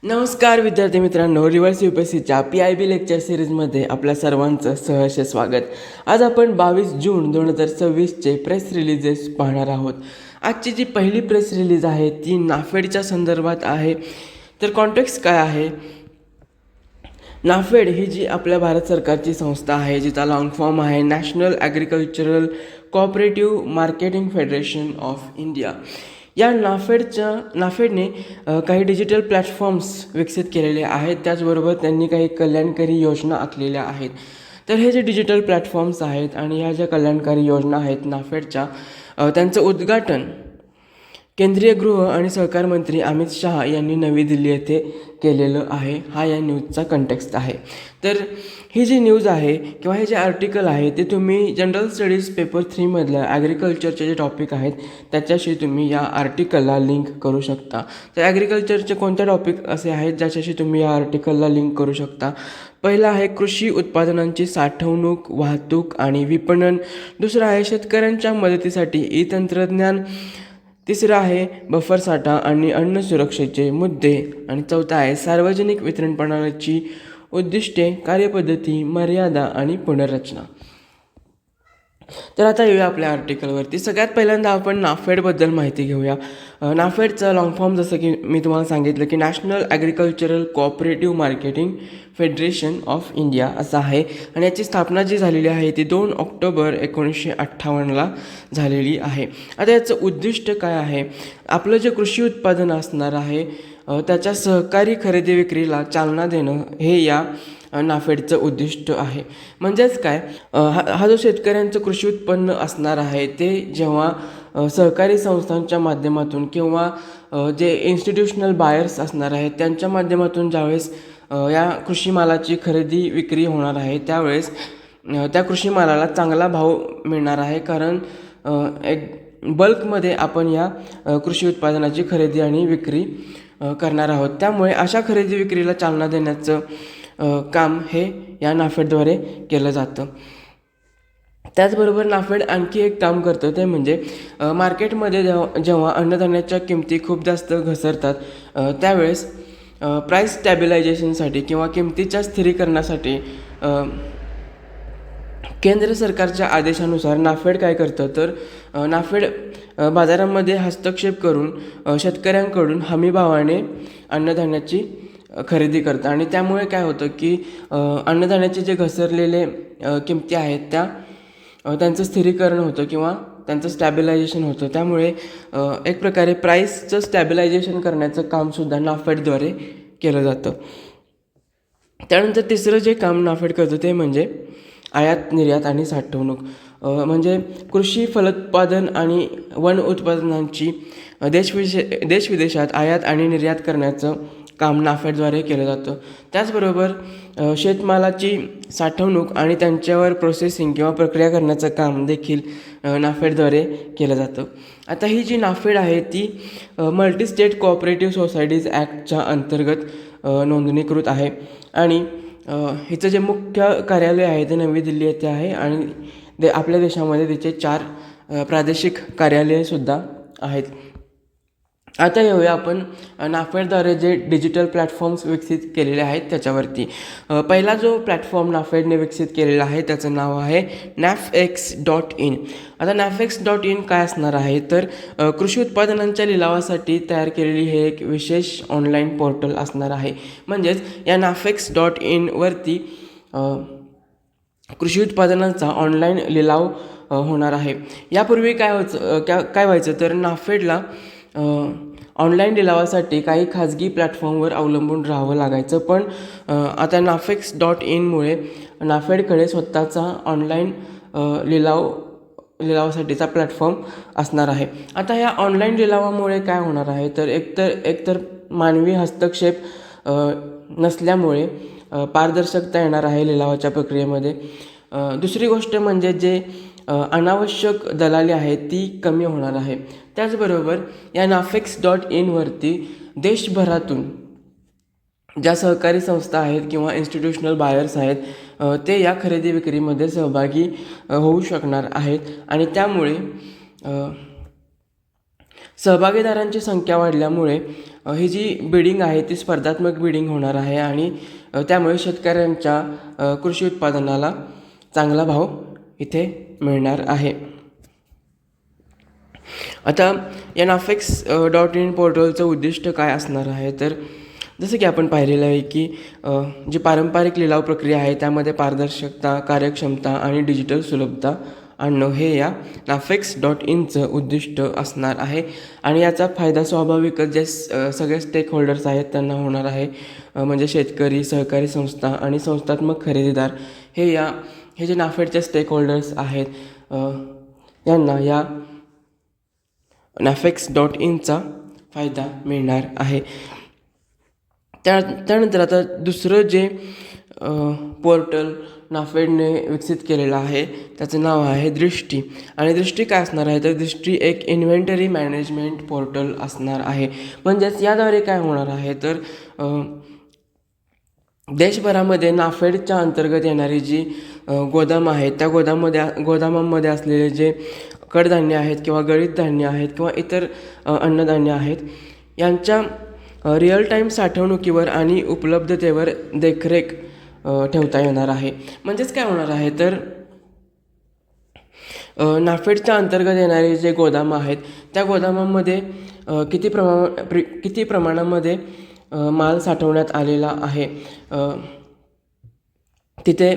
नमस्कार विद्यार्थी मित्रांनो, रिव्हर्स UPSCच्या PIB लेक्चर सिरीजमध्ये आपल्या सर्वांचं सहर्ष स्वागत. आज आपण 22 जून 2026चे प्रेस रिलीजेस पाहणार आहोत. आजची जी पहिली प्रेस रिलीज आहे ती नाफेडच्या संदर्भात आहे. तर कॉन्टेक्स्ट काय आहे? नाफेड ही जी आपल्या भारत सरकारची संस्था आहे, जिचा लॉंग फॉर्म आहे national agricultural cooperative marketing federation of India. या नाफेडने काही डिजिटल प्लॅटफॉर्म्स विकसित केलेले आहेत. त्याचबरोबर त्यांनी काही कल्याणकारी योजना आखलेल्या आहेत. तर हे जे डिजिटल प्लॅटफॉर्म्स आहेत आणि ह्या ज्या कल्याणकारी योजना आहेत नाफेडच्या, त्यांचं उद्घाटन केंद्रीय गृह आणि सहकार मंत्री अमित शहा यांनी नवी दिल्ली येथे केलेलं आहे. हा या न्यूजचा कंटेक्स्ट आहे. तर ही जी न्यूज आहे किंवा हे जे आर्टिकल आहे ते तुम्ही जनरल स्टडीज पेपर 3मधल्या ॲग्रिकल्चरचे जे टॉपिक आहेत त्याच्याशी तुम्ही या आर्टिकलला लिंक करू शकता. तर ॲग्रिकल्चरचे कोणते टॉपिक असे आहेत ज्याच्याशी तुम्ही या आर्टिकलला लिंक करू शकता? पहिला आहे कृषी उत्पादनांची साठवणूक, वाहतूक आणि विपणन. दुसरा आहे शेतकऱ्यांच्या मदतीसाठी ई तंत्रज्ञान. तिसरा आहे बफर साठा आणि अन्न सुरक्षेचे मुद्दे. आणि चौथा आहे सार्वजनिक वितरण प्रणालीची उद्दिष्टे, कार्यपद्धती, मर्यादा आणि पुनर्रचना. तर आता येऊया आपल्या आर्टिकलवरती. सगळ्यात पहिल्यांदा आपण नाफेडबद्दल माहिती घेऊया. नाफेडचा लॉंग फॉर्म जसं की मी तुम्हाला सांगितलं की national agricultural cooperative marketing federation of India असं आहे. आणि याची स्थापना जी झालेली आहे ती 2 ऑक्टोबर 1958ला झालेली आहे. आता याचं उद्दिष्ट काय आहे? आपलं जे कृषी उत्पादन असणार आहे त्याच्या सहकारी खरेदी विक्रीला चालना देणं हे या नाफेडचं उद्दिष्ट आहे. म्हणजेच काय, हा जो शेतकऱ्यांचं कृषी उत्पन्न असणार आहे ते जेव्हा सहकारी संस्थांच्या माध्यमातून किंवा जे इन्स्टिट्यूशनल बायर्स असणार आहेत त्यांच्या माध्यमातून ज्यावेळेस या कृषी मालाची खरेदी विक्री होणार आहे त्यावेळेस त्या कृषी मालाला चांगला भाव मिळणार आहे. कारण एक बल्कमध्ये आपण या कृषी उत्पादनाची खरेदी आणि विक्री करणार आहोत. त्यामुळे अशा खरेदी विक्रीला चालना देण्याचं काम हे या नाफेडद्वारे केलं जातं. त्याचबरोबर नाफेड आणखी एक काम करतं ते म्हणजे मार्केटमध्ये जेव्हा अन्नधान्याच्या किमती खूप जास्त घसरतात त्यावेळेस प्राईस स्टॅबिलायझेशनसाठी किंवा किमतीच्या स्थिरीकरणासाठी केंद्र सरकारच्या आदेशानुसार नाफेड काय करतं तर नाफेड बाजारामध्ये हस्तक्षेप करून शेतकऱ्यांकडून हमीभावाने अन्नधान्याची खरेदी करतं. आणि त्यामुळे काय होतं की अन्नधान्याचे जे घसरलेले किमती आहेत त्यांचं स्थिरीकरण होतं किंवा त्यांचं स्टॅबिलायझेशन होतं. त्यामुळे एक प्रकारे प्राईसचं स्टॅबिलायझेशन करण्याचं कामसुद्धा नाफेडद्वारे केलं जातं. त्यानंतर तिसरं जे काम नाफेड करतं ते म्हणजे आयात, निर्यात आणि साठवणूक. म्हणजे कृषी फलोत्पादन आणि वन उत्पादनांची देशविदेशात आयात आणि निर्यात करण्याचं काम नाफेडद्वारे केलं जातं. त्याचबरोबर शेतमालाची साठवणूक आणि त्यांच्यावर प्रोसेसिंग किंवा प्रक्रिया करण्याचं काम देखील नाफेडद्वारे केलं जातं. आता ही जी नाफेड आहे ती मल्टी स्टेट कोऑपरेटिव्ह सोसायटीज ॲक्टच्या अंतर्गत नोंदणीकृत आहे. आणि हिचं जे मुख्य कार्यालय आहे ते नवी दिल्ली येथे आहे. आणि आपल्या देशामध्ये तिचे 4 प्रादेशिक कार्यालयेसुद्धा आहेत. आता येऊया आपण नाफेडद्वारे जे डिजिटल प्लॅटफॉर्म्स विकसित केलेले आहेत त्याच्यावरती. पहिला जो प्लॅटफॉर्म नाफेडने विकसित केलेला आहे त्याचं नाव आहे NAFEX.in. आता NAFEX.in काय असणार आहे तर कृषी उत्पादनांच्या लिलावासाठी तयार केलेली हे एक विशेष ऑनलाईन पोर्टल असणार आहे. म्हणजेच या NAFEX.in वरती कृषी उत्पादनांचा ऑनलाईन लिलाव होणार आहे. यापूर्वी काय व्हायचं तर नाफेडला ऑनलाईन लिलावासाठी काही खाजगी प्लॅटफॉर्मवर अवलंबून राहावं लागायचं. पण आता NAFEX.in मुळे नाफेडकडे स्वतःचा ऑनलाईन लिलावासाठीचा प्लॅटफॉर्म असणार आहे. आता ह्या ऑनलाईन लिलावामुळे काय होणार आहे तर एकतर मानवी हस्तक्षेप नसल्यामुळे पारदर्शकता येणार आहे लिलावाच्या प्रक्रियेमध्ये. दुसरी गोष्ट म्हणजे जे अनावश्यक दलाली आहे ती कमी होणार आहे. त्याचबरोबर या NAFEX.in वरती देशभरातून ज्या सहकारी संस्था आहेत किंवा इन्स्टिट्यूशनल बायर्स आहेत ते या खरेदी विक्रीमध्ये सहभागी होऊ शकणार आहेत. आणि त्यामुळे सहभागीदारांची संख्या वाढल्यामुळे ही जी बिडिंग आहे ती स्पर्धात्मक बिडिंग होणार आहे आणि त्यामुळे शेतकऱ्यांच्या कृषी उत्पादनाला चांगला भाव इथे मिळणार आहे. आता या NAFEX.in पोर्टलचं उद्दिष्ट काय असणार आहे, तर जसं की आपण पाहिलेलं आहे की जी पारंपरिक लिलाव प्रक्रिया आहे त्यामध्ये पारदर्शकता, कार्यक्षमता आणि डिजिटल सुलभता आणणं हे या NAFEX.inचं उद्दिष्ट असणार आहे. आणि याचा फायदा स्वाभाविकच जे सगळे स्टेक होल्डर्स आहेत त्यांना होणार आहे. म्हणजे शेतकरी, सहकारी संस्था आणि संस्थात्मक खरेदीदार हे जे नाफेडचे स्टेक होल्डर्स आहेत यांना या NAFEX.inचा फायदा मिळणार आहे. त्यानंतर आता दुसरं जे पोर्टल नाफेडने विकसित केलेलं आहे त्याचं नाव आहे दृष्टी. आणि दृष्टी काय असणार आहे, तर दृष्टी एक इन्व्हेंटरी मॅनेजमेंट पोर्टल असणार आहे. म्हणजेच याद्वारे काय होणार आहे, तर देशभरामध्ये नाफेडच्या अंतर्गत येणारी जी गोदाम आहेत त्या गोदामांमध्ये असलेले जे कडधान्य आहेत किंवा गळीत धान्य आहेत किंवा इतर अन्नधान्य आहेत यांच्या रिअल टाईम साठवणुकीवर आणि उपलब्धतेवर देखरेख ठेवता येणार आहे. म्हणजेच काय होणार आहे, तर नाफेडच्या अंतर्गत येणारे जे गोदामं आहेत त्या गोदामांमध्ये किती प्रमाणामध्ये माल साठवण्यात आलेला आहे, तिथे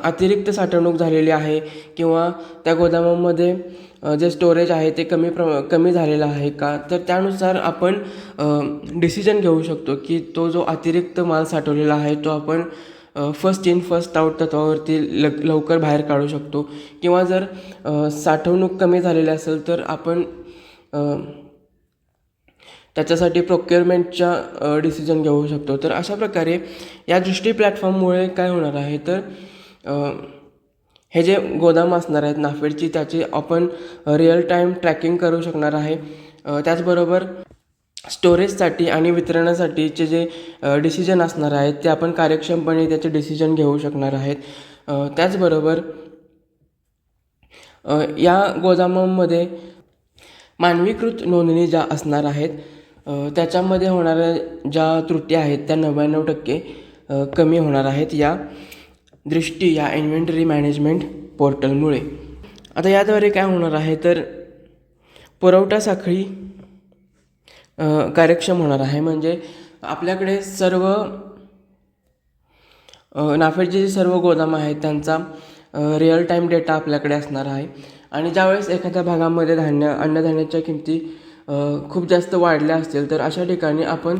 अतिरिक्त साठवणूक झालेली आहे किंवा त्या गोदामांमध्ये जे स्टोरेज आहे ते कमी झालेलं आहे का, तर त्यानुसार आपण डिसिजन घेऊ शकतो की तो जो अतिरिक्त माल साठवलेला आहे तो आपण फर्स्ट इन फर्स्ट आउट तत्वावरती लवकर बाहेर काढू शकतो. किंवा जर साठवणूक कमी झालेली असेल तर आपण त्याच्यासाठी प्रोक्युअरमेंटच्या डिसिजन घेऊ शकतो. तर अशा प्रकारे या दृष्टी प्लॅटफॉर्ममुळे काय होणार आहे, तर हे जे गोदाम असणार आहेत नाफेडची त्याची आपण रिअल टाईम ट्रॅकिंग करू शकणार आहे. त्याचबरोबर स्टोरेजसाठी आणि वितरणासाठीचे जे डिसिजन असणार आहेत ते आपण कार्यक्षमपणे त्याचे डिसिजन घेऊ शकणार आहेत. त्याचबरोबर या गोदामांमध्ये मानवीकृत नोंदणी ज्या असणार आहेत त्याच्यामध्ये होणाऱ्या ज्या त्रुटी आहेत त्या 99% कमी होणार आहेत या दृष्टी या इन्व्हेंटरी मॅनेजमेंट पोर्टलमुळे. आता याद्वारे काय होणार आहे, तर पुरवठा साखळी कार्यक्षम होणार आहे. म्हणजे आपल्याकडे सर्व नाफेडचे जे सर्व गोदाम आहेत त्यांचा रिअल टाईम डेटा आपल्याकडे असणार आहे. आणि ज्यावेळेस एखाद्या भागामध्ये अन्नधान्याच्या किमती खूप जास्त वाढल्या असतील तर अशा ठिकाणी आपण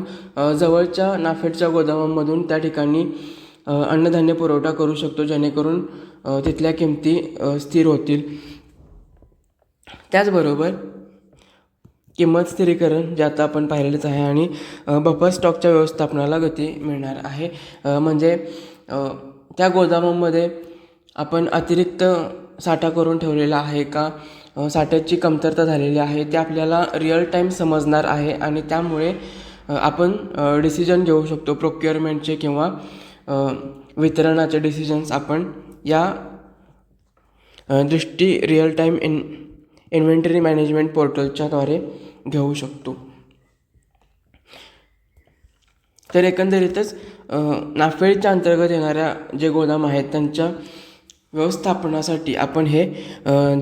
जवळच्या नाफेडच्या गोदामांमधून त्या ठिकाणी अन्नधान्य पुरवठा करू शकतो, जेणेकरून तिथल्या किमती स्थिर होतील. त्याचबरोबर किंमत स्थिरीकरण जे आता आपण पाहिलेलंच आहे आणि बफर स्टॉकच्या व्यवस्थापनाला गती मिळणार आहे. म्हणजे त्या गोदामांमध्ये आपण अतिरिक्त साठा करून ठेवलेला आहे का, साठ्याची कमतरता झालेली आहे ते आपल्याला रिअल टाईम समजणार आहे आणि त्यामुळे आपण डिसिजन घेऊ शकतो. प्रोक्युअरमेंटचे किंवा वितरणाचे डिसिजन्स आपण या दृष्टी रिअल टाईम इन्व्हेंटरी मॅनेजमेंट पोर्टलच्याद्वारे घेऊ शकतो. तर एकंदरीतच नाफेडच्या अंतर्गत येणाऱ्या जे गोदाम आहेत त्यांच्या व्यवस्थापनासाठी आपण हे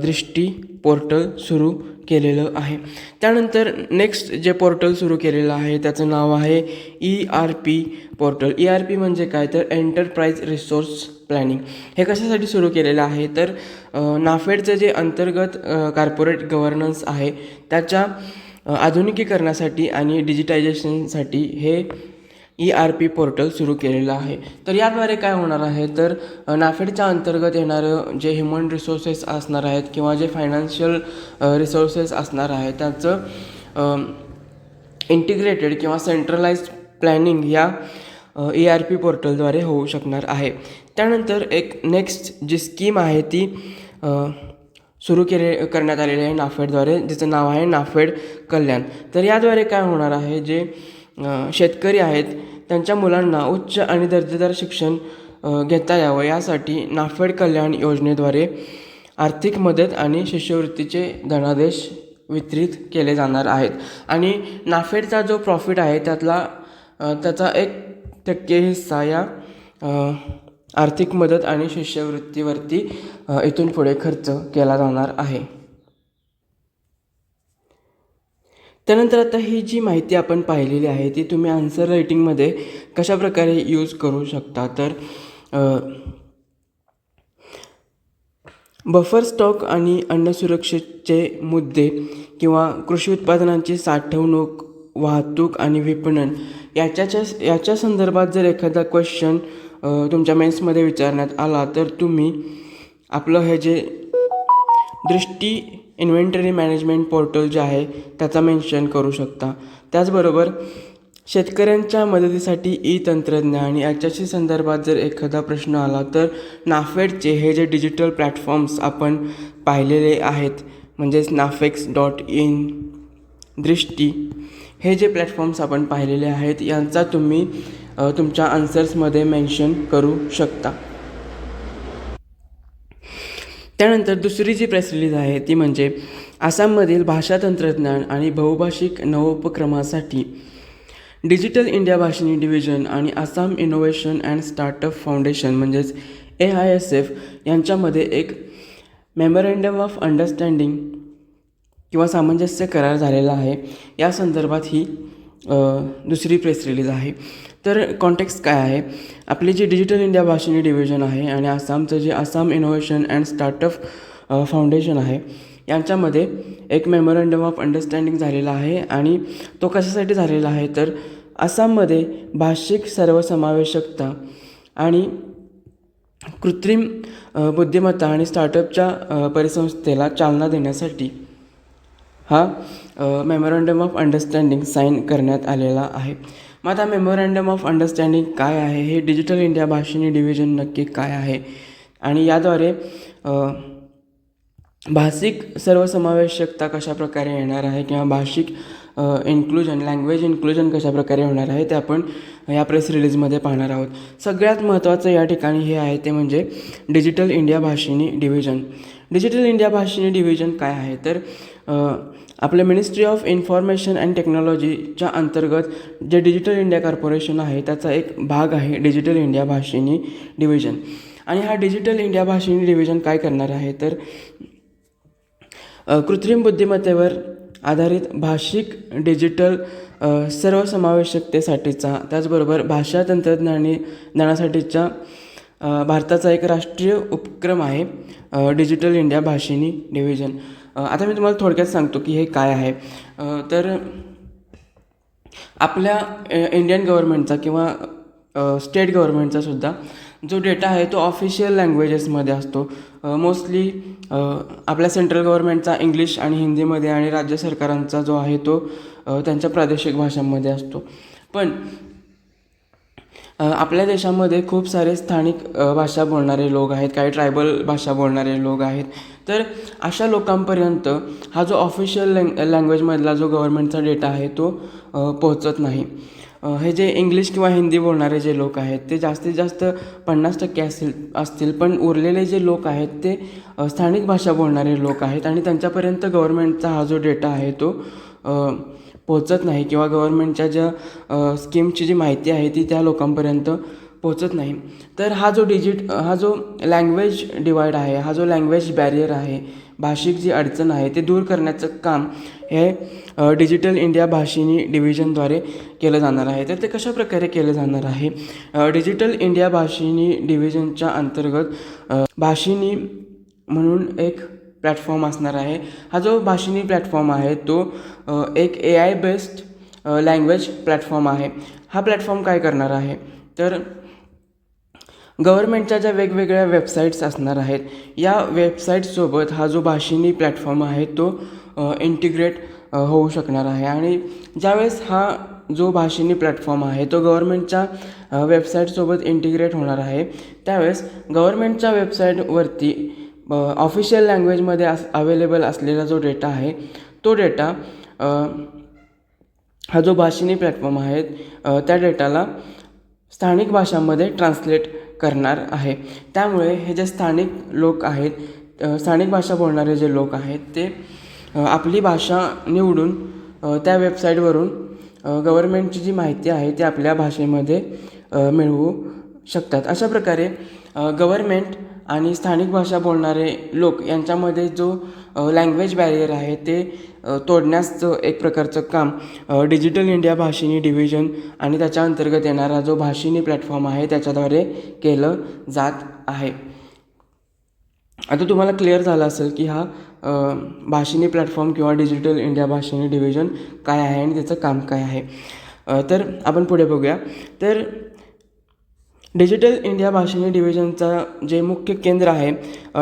दृष्टी पोर्टल सुरू केलेलं आहे. त्यानंतर नेक्स्ट जे पोर्टल सुरू केलेलं आहे त्याचं नाव आहे ERP पोर्टल. ERP म्हणजे काय, तर एंटरप्राइज रिसोर्स प्लॅनिंग. हे कशासाठी सुरू केलेलं आहे, तर नाफेडचं जे अंतर्गत कॉर्पोरेट गव्हर्नन्स आहे त्याच्या आधुनिकीकरणासाठी आणि डिजिटायझेशनसाठी हे ERP पोर्टल सुरू केलेलं आहे. तर याद्वारे काय होणार आहे, तर नाफेडच्या अंतर्गत येणारं जे ह्युमन रिसोर्सेस असणार आहेत किंवा जे फायनान्शियल रिसोर्सेस असणार आहे त्याचं इंटिग्रेटेड किंवा सेंट्रलाइज्ड प्लॅनिंग या ERP पोर्टलद्वारे होऊ शकणार आहे. त्यानंतर एक नेक्स्ट जी स्कीम आहे ती सुरू करण्यात आलेली आहे नाफेडद्वारे, जिचं नाव आहे नाफेड कल्याण. तर याद्वारे काय होणार आहे, जे शेतकरी आहेत त्यांच्या मुलांना उच्च आणि दर्जेदार शिक्षण घेता यावं यासाठी नाफेड कल्याण योजनेद्वारे आर्थिक मदत आणि शिष्यवृत्तीचे धनादेश वितरित केले जाणार आहेत आणि नाफेडचा जो प्रॉफिट आहे त्याचा 1% हिस्सा या आर्थिक मदत आणि शिष्यवृत्तीवरती इथून पुढे खर्च केला जाणार आहे. त्यानंतर आता ही जी माहिती आपण पाहिलेली आहे ती तुम्ही आन्सर रायटिंगमध्ये कशाप्रकारे यूज करू शकता. तर बफर स्टॉक आणि अन्न सुरक्षेचे मुद्दे किंवा कृषी उत्पादनांची साठवणूक, वाहतूक आणि विपणन याच्या संदर्भात जर एखादा क्वेश्चन तुमच्या मेन्समध्ये विचारण्यात आला तर तुम्ही आपलं हे जे दृष्टी इन्व्हेंटरी मॅनेजमेंट पोर्टल जे आहे त्याचा मेन्शन करू शकता. त्याचबरोबर शेतकऱ्यांच्या मदतीसाठी तंत्रज्ञान याच्याशी संदर्भात जर एखादा प्रश्न आला तर नाफेडचे हे जे डिजिटल प्लॅटफॉर्म्स आपण पाहिलेले आहेत म्हणजेच nafex.in, दृष्टी हे जे प्लॅटफॉर्म्स आपण पाहिलेले आहेत यांचा तुम्ही तुमच्या आन्सर्समध्ये मेन्शन करू शकता. त्यानंतर दुसरी जी प्रेस रिलीज आहे ती म्हणजे आसाममधील भाषा तंत्रज्ञान आणि बहुभाषिक नवोपक्रमासाठी डिजिटल इंडिया भाषिणी डिव्हिजन आणि Assam innovation and startup foundation म्हणजेच AISF यांच्यामध्ये एक मेमोरँडम ऑफ अंडरस्टँडिंग किंवा सामंजस्य करार झालेला आहे. या संदर्भात ही दुसरी प्रेस रिलीज आहे. तर कॉन्टेक्स्ट काय आहे, आपली जी डिजिटल इंडिया भाषिणी डिव्हिजन आहे आणि आसामचं जे Assam innovation and startup foundation आहे यांच्यामध्ये एक मेमोरँडम ऑफ अंडरस्टँडिंग झालेला आहे आणि तो कशासाठी झालेला आहे तर आसाममध्ये भाषिक सर्वसमावेशकता आणि कृत्रिम बुद्धिमत्ता आणि स्टार्टअपच्या परिसंस्थेला चालना देण्यासाठी हा मेमोरँडम ऑफ अंडरस्टँडिंग साईन करण्यात आलेला आहे. मग आता मेमोरँडम ऑफ अंडरस्टँडिंग काय आहे, हे डिजिटल इंडिया भाषिणी डिव्हिजन नक्की काय आहे आणि याद्वारे भाषिक सर्वसमावेशकता कशाप्रकारे येणार आहे किंवा भाषिक इन्क्लुजन, लँग्वेज इन्क्लुजन कशाप्रकारे होणार आहे ते आपण या प्रेस रिलीजमध्ये पाहणार आहोत. सगळ्यात महत्त्वाचं या ठिकाणी हे आहे ते म्हणजे digital India Bhashini division. Digital India Bhashini division काय आहे तर आपल्या मिनिस्ट्री ऑफ इन्फॉर्मेशन अँड टेक्नॉलॉजीच्या अंतर्गत जे डिजिटल इंडिया कॉर्पोरेशन आहे त्याचा एक भाग आहे डिजिटल इंडिया भाषिणी डिव्हिजन. आणि हा डिजिटल इंडिया भाषिणी डिव्हिजन काय करणार आहे तर कृत्रिम बुद्धिमत्तेवर आधारित भाषिक डिजिटल सर्वसमावेशकतेसाठीचा त्याचबरोबर भाषा ज्ञानासाठीच्या भारताचा एक राष्ट्रीय उपक्रम आहे डिजिटल इंडिया भाषिणी डिव्हिजन. आता मी तुम्हाला थोडक्यात सांगतो की हे काय आहे. तर आपल्या इंडियन गव्हर्नमेंटचा किंवा स्टेट गव्हर्नमेंटचा सुद्धा जो डेटा आहे तो ऑफिशियल लँग्वेजेसमध्ये असतो. मोस्टली आपल्या सेंट्रल गव्हर्नमेंटचा इंग्लिश आणि हिंदीमध्ये आणि राज्य सरकारांचा जो आहे तो त्यांच्या प्रादेशिक भाषांमध्ये असतो. पण आपल्या देशामध्ये खूप सारे स्थानिक भाषा बोलणारे लोक आहेत, काही ट्रायबल भाषा बोलणारे लोक आहेत. तर अशा लोकांपर्यंत हा जो ऑफिशियल लँग्वेजमधला जो गव्हर्नमेंटचा डेटा आहे तो पोहोचत नाही. हे जे इंग्लिश किंवा हिंदी बोलणारे जे लोक आहेत ते जास्तीत जास्त 50% असतील, पण उरलेले जे लोक आहेत ते स्थानिक भाषा बोलणारे लोक आहेत आणि त्यांच्यापर्यंत गव्हर्नमेंटचा हा जो डेटा आहे तो पोहोचत नाही किंवा गव्हर्नमेंटच्या ज्या स्कीमची जी माहिती आहे ती त्या लोकांपर्यंत पोहोचत नाही. तर हा जो लँग्वेज डिवाईड आहे, हा जो लँग्वेज बॅरियर आहे, भाषिक जी अडचण आहे ते दूर करण्याचं काम हे डिजिटल इंडिया भाषिणी डिव्हिजनद्वारे केलं जाणार आहे. तर ते कशाप्रकारे केलं जाणार आहे, डिजिटल इंडिया भाषिणी डिव्हिजनच्या अंतर्गत भाषिणी म्हणून एक प्लॅटफॉर्म असणार आहे. हा जो भाषिणी प्लॅटफॉर्म आहे तो एक AI बेस्ड लँग्वेज प्लॅटफॉर्म आहे. हा प्लॅटफॉर्म काय करणार आहे तर गव्हर्नमेंटच्या ज्या वेगवेगळ्या वेबसाईट्स असणार आहेत या वेबसाईटसोबत हा जो भाषिणी प्लॅटफॉर्म आहे तो इंटिग्रेट होऊ शकणार आहे. आणि ज्यावेळेस हा जो भाषिणी प्लॅटफॉर्म आहे तो गव्हर्नमेंटच्या वेबसाईटसोबत इंटिग्रेट होणार आहे त्यावेळेस गव्हर्नमेंटच्या वेबसाईटवरती ऑफिशियल लँग्वेजमध्ये अवेलेबल असलेला जो डेटा आहे तो डेटा हा जो भाषिणी प्लॅटफॉर्म आहे त्या डेटाला स्थानिक भाषांमध्ये ट्रान्सलेट करणार आहे. त्यामुळे हे जे स्थानिक लोक आहेत, स्थानिक भाषा बोलणारे जे लोक आहेत ते आपली भाषा निवडून त्या वेबसाईटवरून गव्हर्मेंटची जी माहिती आहे ती आपल्या भाषेमध्ये मिळवू शकतात. अशा प्रकारे गव्हर्मेंट आणि स्थानिक भाषा बोलणारे लोक यांच्यामध्ये जो लँग्वेज बॅरियर आहे ते तोडण्याचं एक प्रकारचं काम डिजिटल इंडिया भाषिणी डिव्हिजन आणि त्याच्या अंतर्गत येणारा जो भाषिणी प्लॅटफॉर्म आहे त्याच्याद्वारे केलं जात आहे. आता तुम्हाला क्लिअर झालं असेल की हा भाषिणी प्लॅटफॉर्म किंवा डिजिटल इंडिया भाषिणी डिव्हिजन काय आहे आणि त्याचं काम काय आहे. तर आपण पुढे बघूया. तर डिजिटल इंडिया भाषिणी डिव्हिजनचा जे मुख्य केंद्र आहे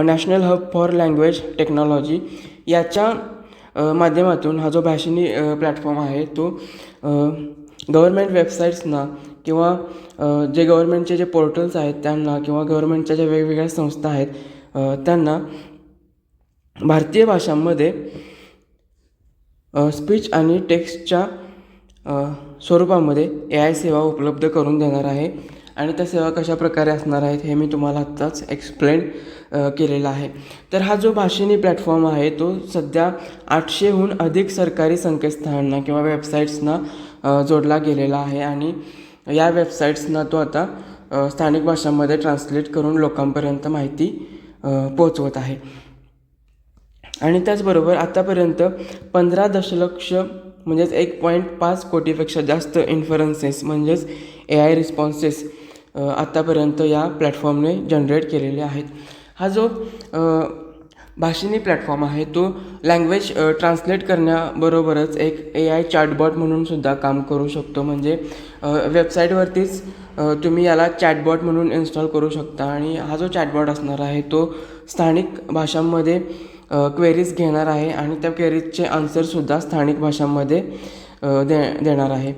national hub for language technology याच्या माध्यमातून हा जो भाषिणी प्लॅटफॉर्म आहे तो गव्हर्मेंट वेबसाईट्सना किंवा जे गव्हर्मेंटचे जे पोर्टल्स आहेत त्यांना किंवा गव्हर्मेंटच्या ज्या वेगवेगळ्या संस्था आहेत त्यांना भारतीय भाषांमध्ये स्पीच आणि टेक्स्टच्या स्वरूपामध्ये AI सेवा उपलब्ध करून देणार आहे. आणि त्या सेवा कशा प्रकारे असणार आहेत हे मी तुम्हाला आत्ताच एक्सप्लेन केलेलं आहे. तर हा जो भाषिणी प्लॅटफॉर्म आहे तो सध्या 800हून अधिक सरकारी संकेतस्थळांना किंवा वेबसाईट्सना जोडला गेलेला आहे आणि या वेबसाईट्सना तो आता स्थानिक भाषांमध्ये ट्रान्सलेट करून लोकांपर्यंत माहिती पोचवत आहे. आणि त्याचबरोबर आतापर्यंत 15 दशलक्ष म्हणजेच 1.5 कोटीपेक्षा जास्त इन्फरन्सेस म्हणजेच AI रिस्पॉन्सेस आत्तापर्यंत या प्लॅटफॉर्मने जनरेट केलेले आहेत. हा जो भाषिणी प्लॅटफॉर्म आहे तो लँग्वेज ट्रान्सलेट करण्याबरोबरच एक AI चॅटबॉट म्हणून सुद्धा काम करू शकतो. म्हणजे वेबसाईटवरतीच तुम्ही याला चॅटबॉट म्हणून इन्स्टॉल करू शकता आणि हा जो चॅटबॉट असणार आहे तो स्थानिक भाषांमध्ये क्वेरीज घेणार आहे आणि त्या क्वेरीजचे आन्सरसुद्धा स्थानिक भाषांमध्ये देणार आहे.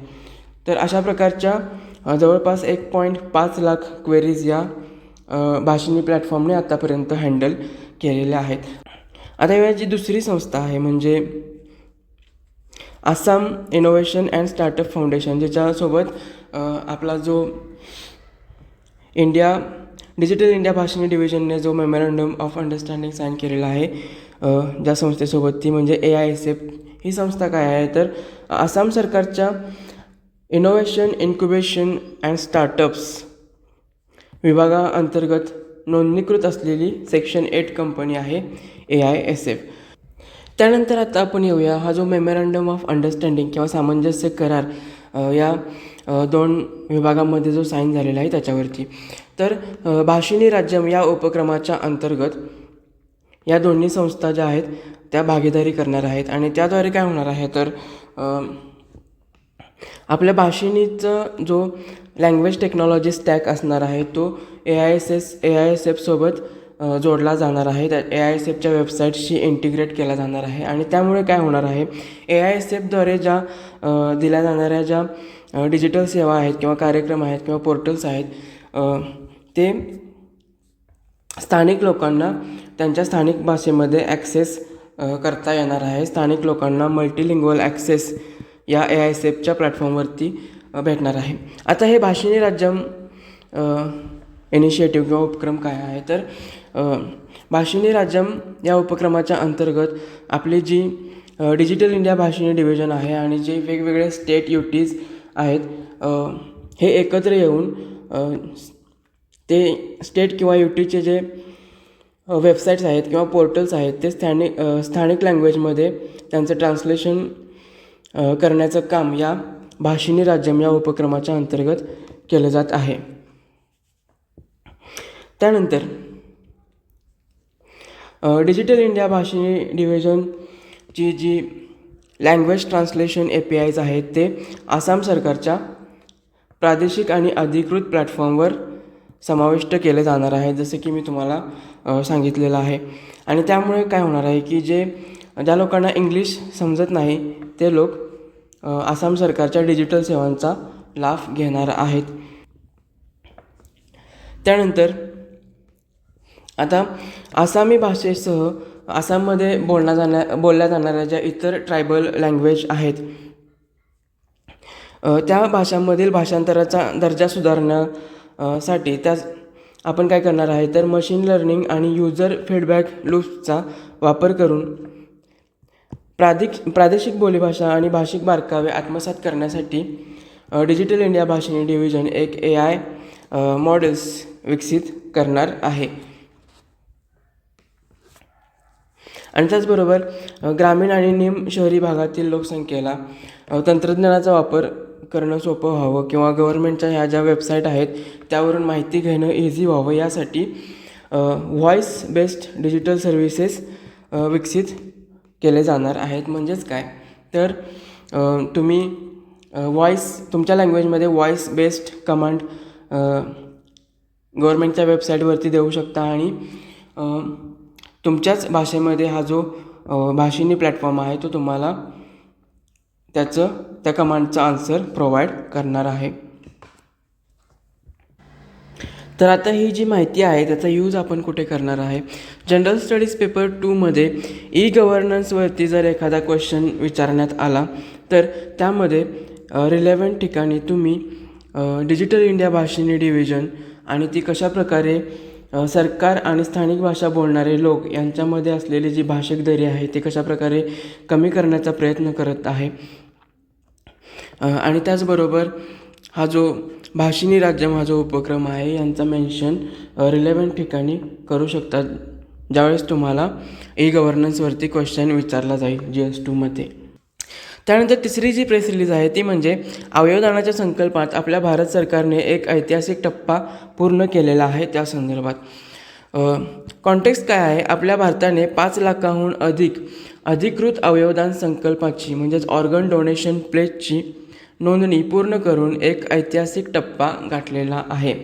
तर अशा प्रकारच्या जवळपास 1.5 लाख क्वेरीज या भाषिणी प्लॅटफॉर्मने आत्तापर्यंत हँडल केलेल्या आहेत. आता याची दुसरी संस्था आहे म्हणजे Assam innovation and startup foundation, ज्याच्यासोबत आपला जो डिजिटल इंडिया भाषिणी डिव्हिजनने जो मेमोरंडम ऑफ अंडरस्टँडिंग साईन केलेला आहे ज्या संस्थेसोबत ती म्हणजे AISF. ही संस्था काय आहे तर आसाम सरकारच्या इनोव्हेशन इन्क्युबेशन अँड स्टार्टअप्स विभागाअंतर्गत नोंदणीकृत असलेली सेक्शन 8 कंपनी आहे AISF. त्यानंतर आता आपण येऊया हा जो मेमोरंडम ऑफ अंडरस्टँडिंग किंवा सामंजस्य करार या 2 विभागांमध्ये जो साईन झालेला आहे त्याच्यावरती. तर भाषिणी राज्यम या उपक्रमाच्या अंतर्गत या दोन्ही संस्था ज्या आहेत त्या भागीदारी करणार आहेत आणि त्याद्वारे काय होणार आहे तर आपल्या भाषिणीचं जो लँग्वेज टेक्नॉलॉजी स्टॅक असणार आहे तो AISF सोबत जोडला जाणार आहे. त्या AISFच्या वेबसाईटशी इंटिग्रेट केला जाणार आहे आणि त्यामुळे काय होणार आहे AISFद्वारे ज्या दिल्या जाणाऱ्या ज्या डिजिटल सेवा आहेत किंवा कार्यक्रम आहेत किंवा पोर्टल्स आहेत ते स्थानिक लोकांना त्यांच्या स्थानिक भाषेमध्ये ॲक्सेस करता येणार आहे. स्थानिक लोकांना मल्टीलिंग्वल ॲक्सेस या AISFच्या प्लॅटफॉर्मवरती भेटणार आहे. आता हे भाषिणी राज्यम इनिशिएटिव्ह किंवा उपक्रम काय आहे तर भाषिणी राज्यम या उपक्रमाच्या अंतर्गत आपली जी डिजिटल इंडिया भाषिणी डिव्हिजन आहे आणि जे वेगवेगळे स्टेट युटीज आहेत हे एकत्र येऊन ते स्टेट किंवा युटीचे जे वेबसाईट्स आहेत किंवा पोर्टल्स आहेत ते स्थानिक लँग्वेजमध्ये त्यांचं ट्रान्सलेशन करण्याचं काम या भाषिणी राज्यम या उपक्रमाच्या अंतर्गत केलं जात आहे. त्यानंतर डिजिटल इंडिया भाषिणी डिव्हिजनची जी लँग्वेज ट्रान्सलेशन APIs आहेत ते आसाम सरकारच्या प्रादेशिक आणि अधिकृत प्लॅटफॉर्मवर समाविष्ट केले जाणार आहे जसे की मी तुम्हाला सांगितलेलं आहे. आणि त्यामुळे काय होणार आहे की ज्या लोकांना इंग्लिश समजत नाही ते लोक आसाम सरकारच्या डिजिटल सेवांचा लाभ घेणार आहेत. त्यानंतर आता आसामी भाषेसह आसाममध्ये बोलल्या जाणाऱ्या ज्या इतर ट्रायबल लँग्वेज आहेत त्या भाषांमधील भाषांतराचा दर्जा सुधारण्यासाठी आपण काय करणार आहे तर मशीन लर्निंग आणि युजर फीडबॅक लूप्सचा वापर करून प्रादेशिक बोलीभाषा आणि भाषिक बारकावे आत्मसात करण्यासाठी डिजिटल इंडिया भाषिणी डिव्हिजन एक AI मॉडेल्स विकसित करणार आहे. आणि त्याचबरोबर ग्रामीण आणि निम शहरी भागातील लोकसंख्येला तंत्रज्ञानाचा वापर करणं सोपं व्हावं किंवा गव्हर्नमेंटच्या ह्या ज्या वेबसाईट आहेत त्यावरून माहिती घेणं इझी व्हावं यासाठी व्हॉईस बेस्ड डिजिटल सर्व्हिसेस विकसित केले जाणार आहेत. म्हणजेच काय तर तुम्ही तुमच्या लँग्वेजमध्ये व्हॉईस बेस्ड कमांड गव्हर्नमेंटच्या वेबसाईटवरती देऊ शकता आणि तुमच्याच भाषेमध्ये हा जो भाषिणी प्लॅटफॉर्म आहे तो तुम्हाला त्या कमांडचा आन्सर प्रोव्हाइड करणार आहे. तर आता ही जी माहिती आहे त्याचा यूज आपण कुठे करणार आहे. जनरल स्टडीज पेपर 2मध्ये गव्हर्नन्सवरती जर एखादा क्वेश्चन विचारण्यात आला तर त्यामध्ये रिलेव्हंट ठिकाणी तुम्ही डिजिटल इंडिया भाषिणी डिव्हिजन आणि ती कशाप्रकारे सरकार आणि स्थानिक भाषा बोलणारे लोक यांच्यामध्ये असलेली जी भाषिक दरी आहे ती कशाप्रकारे कमी करण्याचा प्रयत्न करत आहे आणि त्याचबरोबर हा जो भाषिणी राज्यम हा जो उपक्रम आहे यांचा मेन्शन रिलेव्हंट ठिकाणी करू शकतात ज्यावेळेस तुम्हाला गव्हर्नन्सवरती क्वेश्चन विचारला जाईल GS2मध्ये. त्यानंतर तिसरी जी प्रेस रिलीज आहे ती म्हणजे अवयवदानाच्या संकल्पात आपल्या भारत सरकारने एक ऐतिहासिक टप्पा पूर्ण केलेला आहे त्या संदर्भात. कॉन्टेक्स्ट काय आहे, आपल्या भारताने 5 लाखाहून अधिक अधिकृत अवयवदान संकल्पाची म्हणजेच ऑर्गन डोनेशन प्लेजची नोंदणी पूर्ण करून एक ऐतिहासिक टप्पा गाठलेला आहे.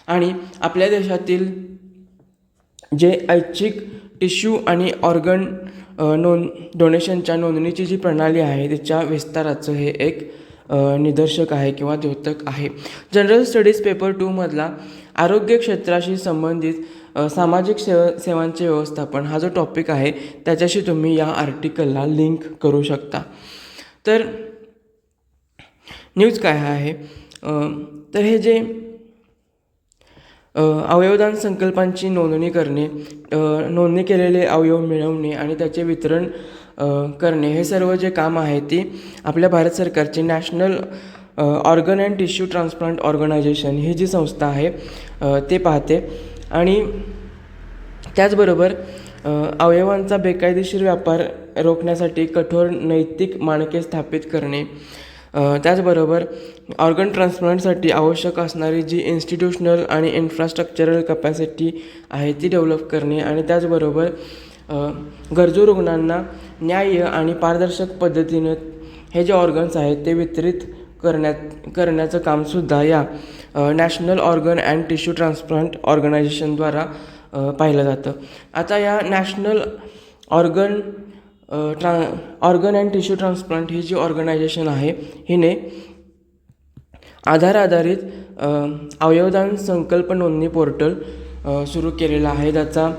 आणि आपल्या देशातील जे ऐच्छिक टिश्यू आणि ऑर्गन डोनेशनच्या नोंदणीची जी प्रणाली आहे त्याच्या विस्ताराचं हे एक निदर्शक आहे किंवा द्योतक आहे. जनरल स्टडीज पेपर 2मधला आरोग्य क्षेत्राशी संबंधित सामाजिक सेवांचे व्यवस्थापन हा जो टॉपिक आहे त्याच्याशी तुम्ही या आर्टिकलला लिंक करू शकता. तर न्यूज काय आहे तर हे जे अवयवदान संकल्पांची नोंदणी करणे, नोंदणी केलेले अवयव मिळवणे आणि त्याचे वितरण करणे हे सर्व जे काम आहे ते आपल्या भारत सरकारचे national organ and tissue transplant organisation ही जी संस्था आहे ते पाहते. आणि त्याचबरोबर अवयवांचा बेकायदेशीर व्यापार रोखण्यासाठी कठोर नैतिक मानके स्थापित करणे, त्याचबरोबर ऑर्गन ट्रान्सप्लांटसाठी आवश्यक असणारी जी इन्स्टिट्यूशनल आणि इन्फ्रास्ट्रक्चरल कपॅसिटी आहे ती डेव्हलप करणे आणि त्याचबरोबर गरजू रुग्णांना न्याय्य आणि पारदर्शक पद्धतीनं हे जे ऑर्गन्स आहेत ते वितरित करण्याचं कामसुद्धा या national organ and tissue transplant ऑर्गनायझेशनद्वारा पाहिलं जातं. आता या national organ and tissue transplant ही जी ऑर्गनायझेशन आहे हिने आधारित अवयवदान संकल्प नोंदणी पोर्टल सुरू केलेला आहे. त्याचा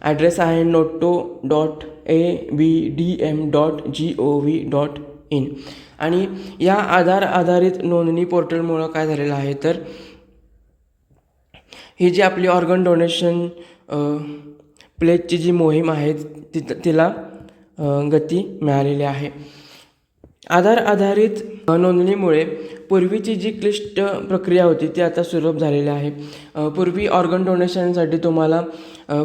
ॲड्रेस आहे noto.abdm.gov.in आणि या आधारित नोंदणी पोर्टलमुळं काय झालेलं आहे तर ही जी आपली ऑर्गन डोनेशन प्लेजची जी मोहीम आहे तिला गती मिळालेली आहे. आधारित नोंदणीमुळे पूर्वीची जी क्लिष्ट प्रक्रिया होती ती आता सुलभ झालेली आहे. पूर्वी ऑर्गन डोनेशनसाठी तुम्हाला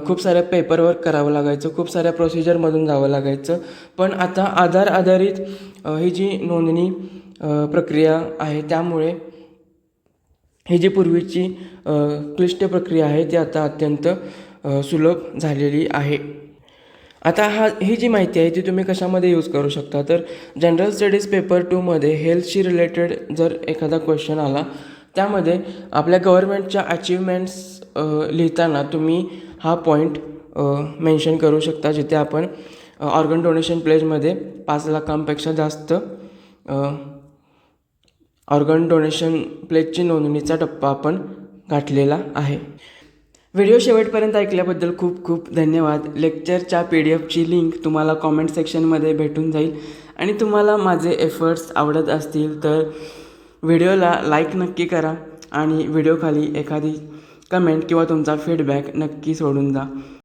खूप साऱ्या पेपरवर्क करावं लागायचं, खूप साऱ्या प्रोसिजरमधून जावं लागायचं. पण आता आधारित ही जी नोंदणी प्रक्रिया आहे त्यामुळे ही जी पूर्वीची क्लिष्ट प्रक्रिया आहे ती आता अत्यंत सुलभ झालेली आहे. आता ही जी माहिती आहे ती तुम्ही कशामध्ये यूज करू शकता तर जनरल स्टडीज पेपर 2मध्ये हेल्थशी रिलेटेड जर एखादा क्वेश्चन आला त्यामध्ये आपल्या गव्हर्नमेंटच्या अचिव्हमेंट्स लिहिताना तुम्ही हा पॉईंट मेन्शन करू शकता जिथे आपण ऑर्गन डोनेशन प्लेजमध्ये 5 लाखांपेक्षा जास्त ऑर्गन डोनेशन प्लेजची नोंदणीचा टप्पा आपण गाठलेला आहे. व्हिडिओ शेवटपर्यंत ऐकल्याबद्दल खूप खूप धन्यवाद. लेक्चरच्या PDF ची लिंक तुम्हाला कॉमेंट सेक्शनमध्ये भेटून जाईल आणि तुम्हाला माझे एफर्ट्स आवडत असतील तर व्हिडिओला लाईक नक्की करा आणि व्हिडिओखाली एखादी कमेंट किंवा तुमचा फीडबॅक नक्की सोडून जा.